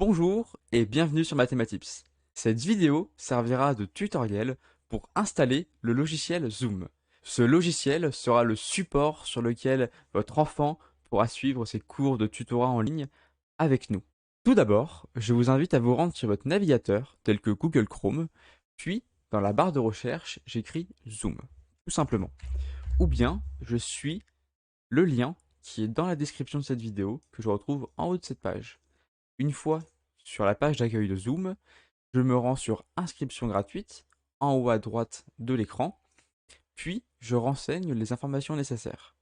Bonjour et bienvenue sur Mathematips. Cette vidéo servira de tutoriel pour installer le logiciel Zoom. Ce logiciel sera le support sur lequel votre enfant pourra suivre ses cours de tutorat en ligne avec nous. Tout d'abord, je vous invite à vous rendre sur votre navigateur tel que Google Chrome, puis dans la barre de recherche, j'écris Zoom, tout simplement. Ou bien, je suis le lien qui est dans la description de cette vidéo que je retrouve en haut de cette page. Une fois sur la page d'accueil de Zoom, je me rends sur inscription gratuite en haut à droite de l'écran, puis je renseigne les informations nécessaires.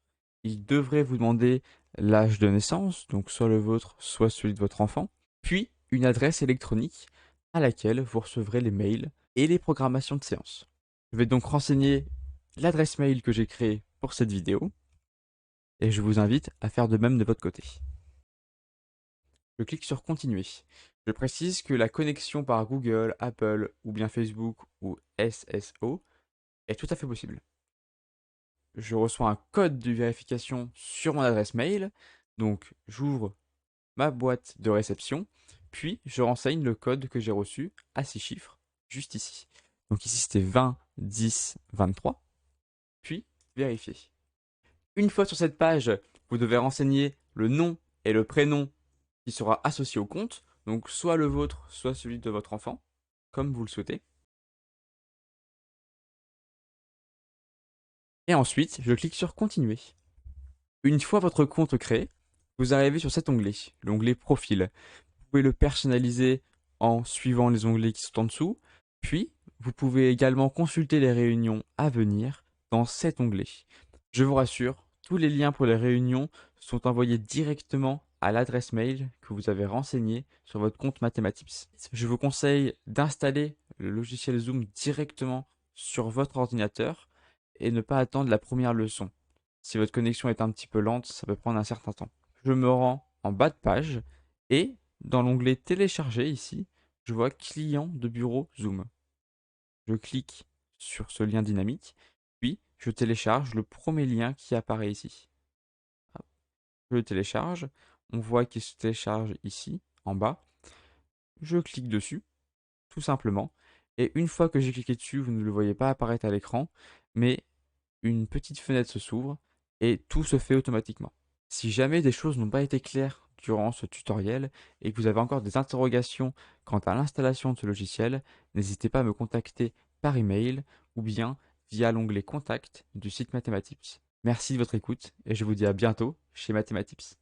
Il devrait vous demander l'âge de naissance, donc soit le vôtre, soit celui de votre enfant, puis une adresse électronique à laquelle vous recevrez les mails et les programmations de séance. Je vais donc renseigner l'adresse mail que j'ai créée pour cette vidéo et je vous invite à faire de même de votre côté. Je clique sur continuer. Je précise que la connexion par Google, Apple ou bien Facebook ou SSO est tout à fait possible. Je reçois un code de vérification sur mon adresse mail, donc j'ouvre ma boîte de réception, puis je renseigne le code que j'ai reçu à 6 chiffres, juste ici. Donc ici c'était 20 10 23, puis vérifier. Une fois sur cette page, vous devez renseigner le nom et le prénom qui sera associé au compte, donc soit le vôtre, soit celui de votre enfant, comme vous le souhaitez. Et ensuite, je clique sur continuer. Une fois votre compte créé, vous arrivez sur cet onglet, l'onglet profil. Vous pouvez le personnaliser en suivant les onglets qui sont en dessous, puis vous pouvez également consulter les réunions à venir dans cet onglet. Je vous rassure, tous les liens pour les réunions sont envoyés directement à l'adresse mail que vous avez renseignée sur votre compte Mathematips. Je vous conseille d'installer le logiciel Zoom directement sur votre ordinateur et ne pas attendre la première leçon. Si votre connexion est un petit peu lente, ça peut prendre un certain temps. Je me rends en bas de page et dans l'onglet télécharger ici, je vois client de bureau Zoom. Je clique sur ce lien dynamique, puis je télécharge le premier lien qui apparaît ici. Je le télécharge, on voit qu'il se télécharge ici, en bas. Je clique dessus, tout simplement, et une fois que j'ai cliqué dessus, vous ne le voyez pas apparaître à l'écran, mais une petite fenêtre se s'ouvre et tout se fait automatiquement. Si jamais des choses n'ont pas été claires durant ce tutoriel et que vous avez encore des interrogations quant à l'installation de ce logiciel, n'hésitez pas à me contacter par email ou bien via l'onglet Contact du site Mathematips. Merci de votre écoute et je vous dis à bientôt chez Mathematips.